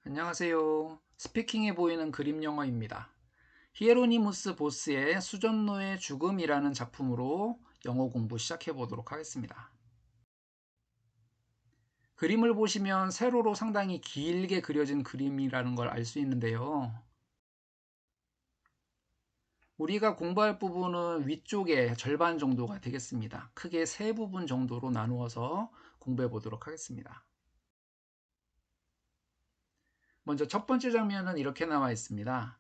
안녕하세요. 스피킹에 보이는 그림 영어입니다. 히에로니무스 보스의 수전노의 죽음이라는 작품으로 영어 공부 시작해 보도록 하겠습니다. 그림을 보시면 세로로 상당히 길게 그려진 그림이라는 걸 알 수 있는데요. 우리가 공부할 부분은 위쪽에 절반 정도가 되겠습니다. 크게 세 부분 정도로 나누어서 공부해 보도록 하겠습니다. 먼저 첫 번째 장면은 이렇게 나와 있습니다.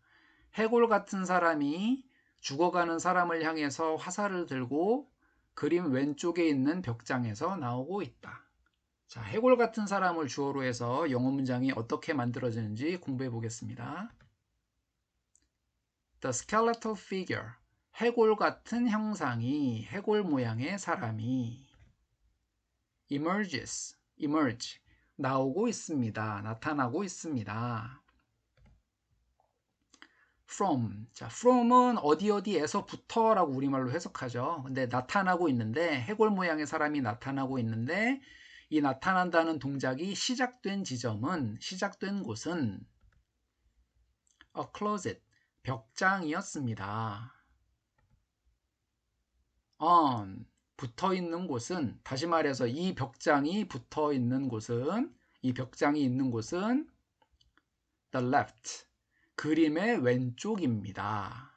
해골 같은 사람이 죽어가는 사람을 향해서 화살을 들고 그림 왼쪽에 있는 벽장에서 나오고 있다. 자, 해골 같은 사람을 주어로 해서 영어 문장이 어떻게 만들어지는지 공부해 보겠습니다. The skeletal figure. 해골 같은 형상이, 해골 모양의 사람이 emerge, 나오고 있습니다. 나타나고 있습니다. 자, from은 어디 어디에서부터 라고 우리말로 해석하죠. 근데 나타나고 있는데, 해골 모양의 사람이 나타나고 있는데, 이 나타난다는 동작이 시작된 곳은 a closet, 벽장이었습니다. on, 붙어 있는 곳은, 다시 말해서 이 벽장이 있는 곳은 the left, 그림의 왼쪽입니다.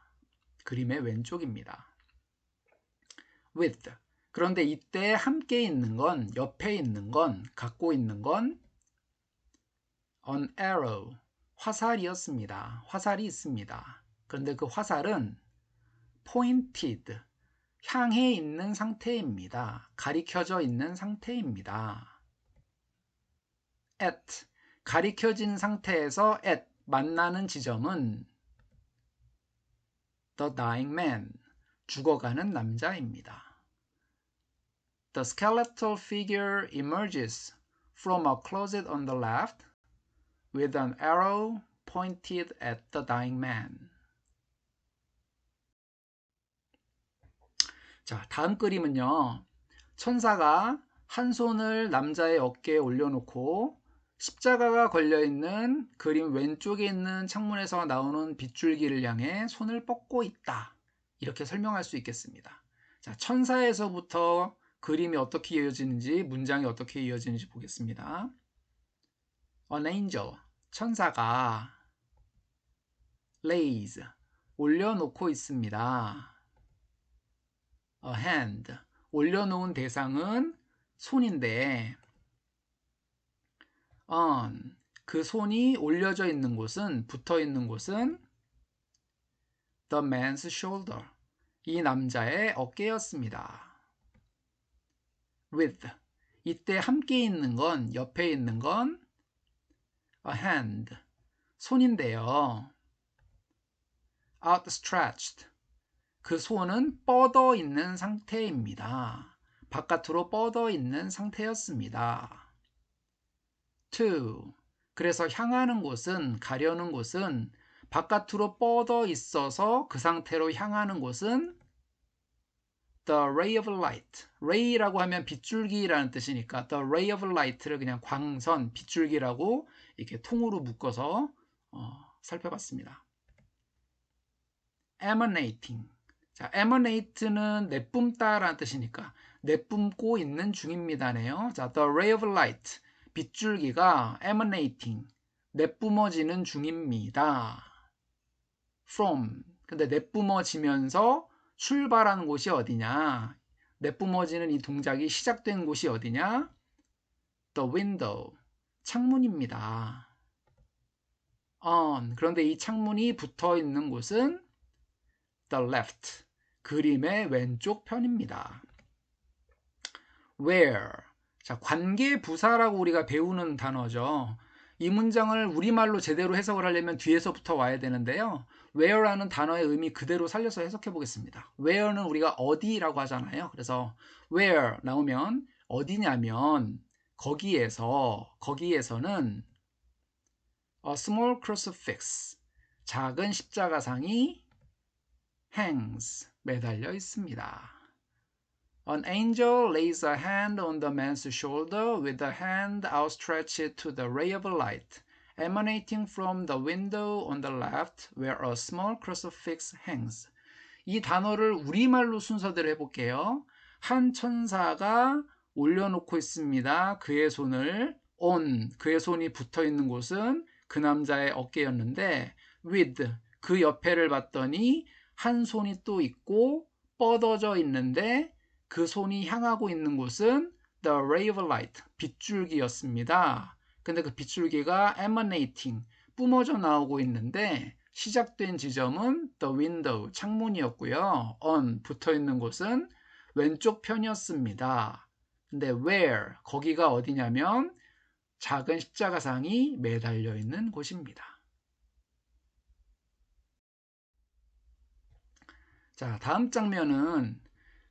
with. 그런데 이때 함께 있는 건, 옆에 있는 건, 갖고 있는 건 an arrow, 화살이 있습니다. 그런데 그 화살은 pointed, 향해 있는 상태입니다. 가리켜져 있는 상태입니다. at, 가리켜진 상태에서 at, 만나는 지점은 the dying man, 죽어가는 남자입니다. The skeletal figure emerges from a closet on the left with an arrow pointed at the dying man. 자, 다음 그림은요. 천사가 한 손을 남자의 어깨에 올려놓고 십자가가 걸려있는 그림 왼쪽에 있는 창문에서 나오는 빗줄기를 향해 손을 뻗고 있다. 이렇게 설명할 수 있겠습니다. 자, 천사에서부터 그림이 어떻게 이어지는지, 문장이 어떻게 이어지는지 보겠습니다. An angel, 천사가 lays, 올려놓고 있습니다. A hand, 올려놓은 대상은 손인데 on, 그 손이 올려져 있는 곳은, 붙어 있는 곳은 the man's shoulder, 이 남자의 어깨였습니다. with, 이때 함께 있는 건, 옆에 있는 건 a hand, 손인데요. outstretched, 그 손은 뻗어 있는 상태입니다. 바깥으로 뻗어 있는 상태였습니다. to, 그래서 향하는 곳은, 가려는 곳은 바깥으로 뻗어 있어서 그 상태로 향하는 곳은 the ray of light. ray라고 하면 빗줄기라는 뜻이니까 the ray of light를 그냥 광선, 빗줄기라고 이렇게 통으로 묶어서 살펴봤습니다. emanating. 자, emanate는 내뿜다라는 뜻이니까 내뿜고 있는 중입니다네요. 자, the ray of light. 빗줄기가 emanating. 내뿜어지는 중입니다. from. 근데 내뿜어지면서 출발하는 곳이 어디냐? 내뿜어지는 이 동작이 시작된 곳이 어디냐? The window. 창문입니다. on. 그런데 이 창문이 붙어 있는 곳은 the left. 그림의 왼쪽 편입니다. where. 자, 관계 부사라고 우리가 배우는 단어죠. 이 문장을 우리말로 제대로 해석을 하려면 뒤에서부터 와야 되는데요. where라는 단어의 의미 그대로 살려서 해석해 보겠습니다. where는 우리가 어디라고 하잖아요. 그래서 where 나오면 어디냐면 거기에서는 a small crucifix, 작은 십자가상이 hangs, 매달려 있습니다. An angel lays a hand on the man's shoulder with the hand outstretched to the ray of light emanating from the window on the left where a small crucifix hangs. 이 단어를 우리말로 순서대로 해볼게요. 한 천사가 올려놓고 있습니다. 그의 손을 on, 그의 손이 붙어있는 곳은 그 남자의 어깨였는데 with, 그 옆에를 봤더니 한 손이 또 있고 뻗어져 있는데 그 손이 향하고 있는 곳은 the ray of light, 빗줄기였습니다. 근데 그 빗줄기가 emanating, 뿜어져 나오고 있는데 시작된 지점은 the window, 창문이었고요. on, 붙어있는 곳은 왼쪽 편이었습니다. 근데 where, 거기가 어디냐면 작은 십자가상이 매달려 있는 곳입니다. 자, 다음 장면은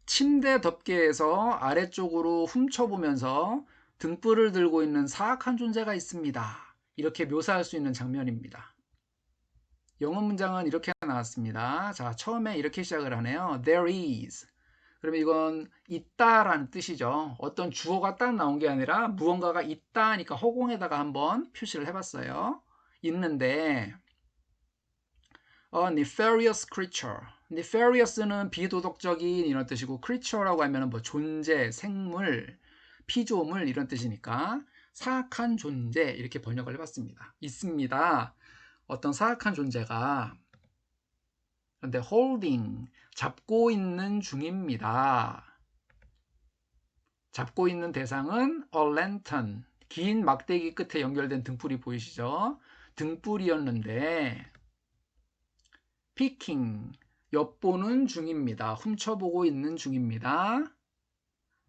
침대 덮개에서 아래쪽으로 훔쳐보면서 등불을 들고 있는 사악한 존재가 있습니다. 이렇게 묘사할 수 있는 장면입니다. 영어 문장은 이렇게 나왔습니다. 자, 처음에 이렇게 시작을 하네요. There is. 그러면 이건 있다라는 뜻이죠. 어떤 주어가 딱 나온 게 아니라 무언가가 있다니까 허공에다가 한번 표시를 해봤어요. 있는데 a nefarious creature. nefarious는 비도덕적인 이런 뜻이고 creature라고 하면 뭐 존재, 생물, 피조물 이런 뜻이니까 사악한 존재 이렇게 번역을 해봤습니다. 있습니다. 어떤 사악한 존재가 그런데 holding, 잡고 있는 중입니다. 잡고 있는 대상은 a lantern, 긴 막대기 끝에 연결된 등불이 보이시죠? 등불이었는데 picking, 엿보는 중입니다. 훔쳐보고 있는 중입니다.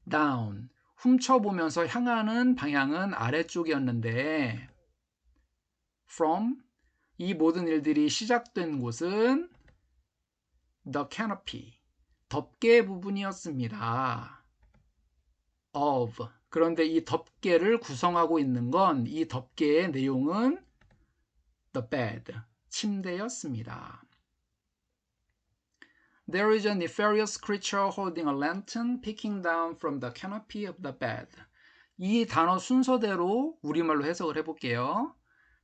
down, 훔쳐보면서 향하는 방향은 아래쪽이었는데 from, 이 모든 일들이 시작된 곳은 the canopy, 덮개 부분이었습니다. of, 그런데 이 덮개를 구성하고 있는 건 이 덮개의 내용은 the bed, 침대였습니다. There is a nefarious creature holding a lantern peeking down from the canopy of the bed. 이 단어 순서대로 우리말로 해석을 해볼게요.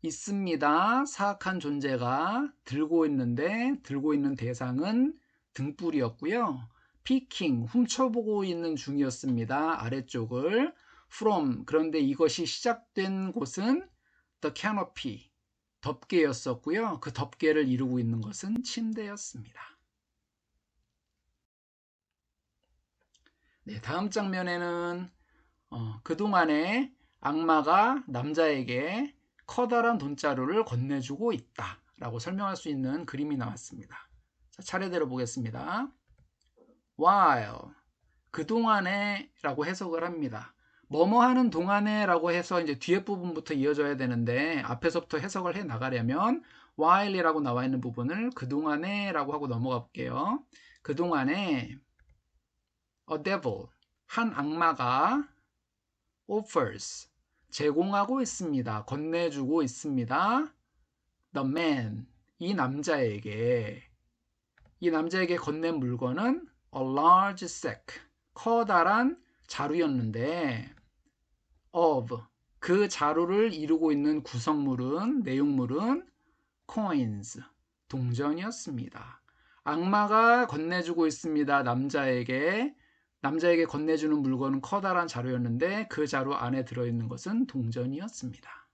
있습니다. 사악한 존재가 들고 있는데 들고 있는 대상은 등불이었고요. peeking, 훔쳐보고 있는 중이었습니다. 아래쪽을. from, 그런데 이것이 시작된 곳은 the canopy, 덮개였었고요. 그 덮개를 이루고 있는 것은 침대였습니다. 네, 다음 장면에는 그동안에 악마가 남자에게 커다란 돈자루를 건네주고 있다 라고 설명할 수 있는 그림이 나왔습니다. 자, 차례대로 보겠습니다. while, 그동안에 라고 해석을 합니다. 뭐뭐 하는 동안에 라고 해서 이제 뒤에 부분부터 이어져야 되는데 앞에서부터 해석을 해 나가려면 while이라고 나와 있는 부분을 그동안에 라고 하고 넘어가 볼게요. 그동안에 a devil, 한 악마가 offers, 제공하고 있습니다. 건네주고 있습니다. the man, 이 남자에게 건넨 물건은 a large sack, 커다란 자루였는데 of, 그 자루를 이루고 있는 구성물은, 내용물은 coins, 동전이었습니다. 악마가 건네주고 있습니다. 남자에게 건네주는 물건은 커다란 자루였는데 그 자루 안에 들어있는 것은 동전이었습니다.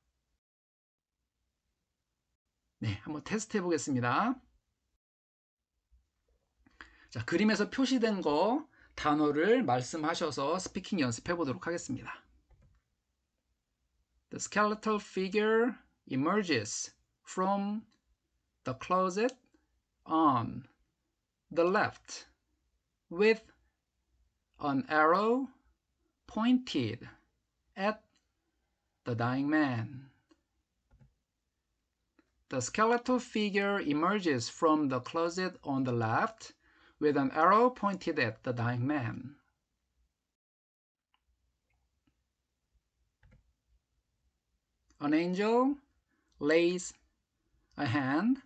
네, 한번 테스트 해보겠습니다. 자, 그림에서 표시된 거 단어를 말씀하셔서 스피킹 연습해 보도록 하겠습니다. The skeletal figure emerges from the closet on the left with an arrow pointed at the dying man. The skeletal figure emerges from the closet on the left with an arrow pointed at the dying man. An angel lays a hand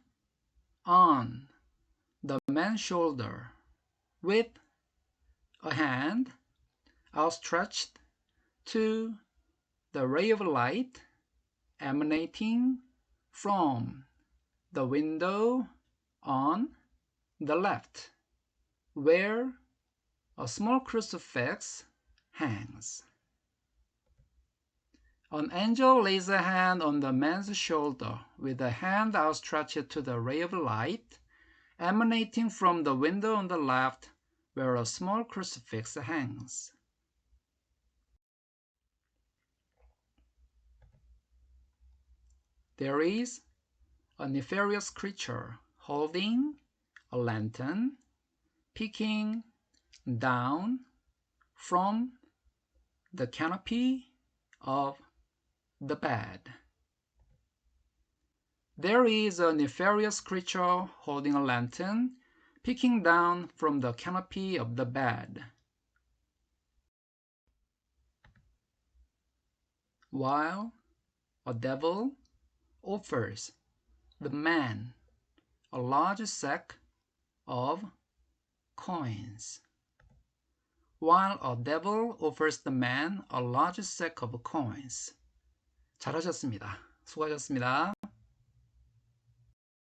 on the man's shoulder with a hand outstretched to the ray of light emanating from the window on the left, where a small crucifix hangs. An angel lays a hand on the man's shoulder with a hand outstretched to the ray of light emanating from the window on the left where a small crucifix hangs. There is a nefarious creature holding a lantern, peeking down from the canopy of the bed. There is a nefarious creature holding a lantern, peeking down from the canopy of the bed. While a devil offers the man a large sack of coins. While a devil offers the man a large sack of coins. 잘하셨습니다. 수고하셨습니다.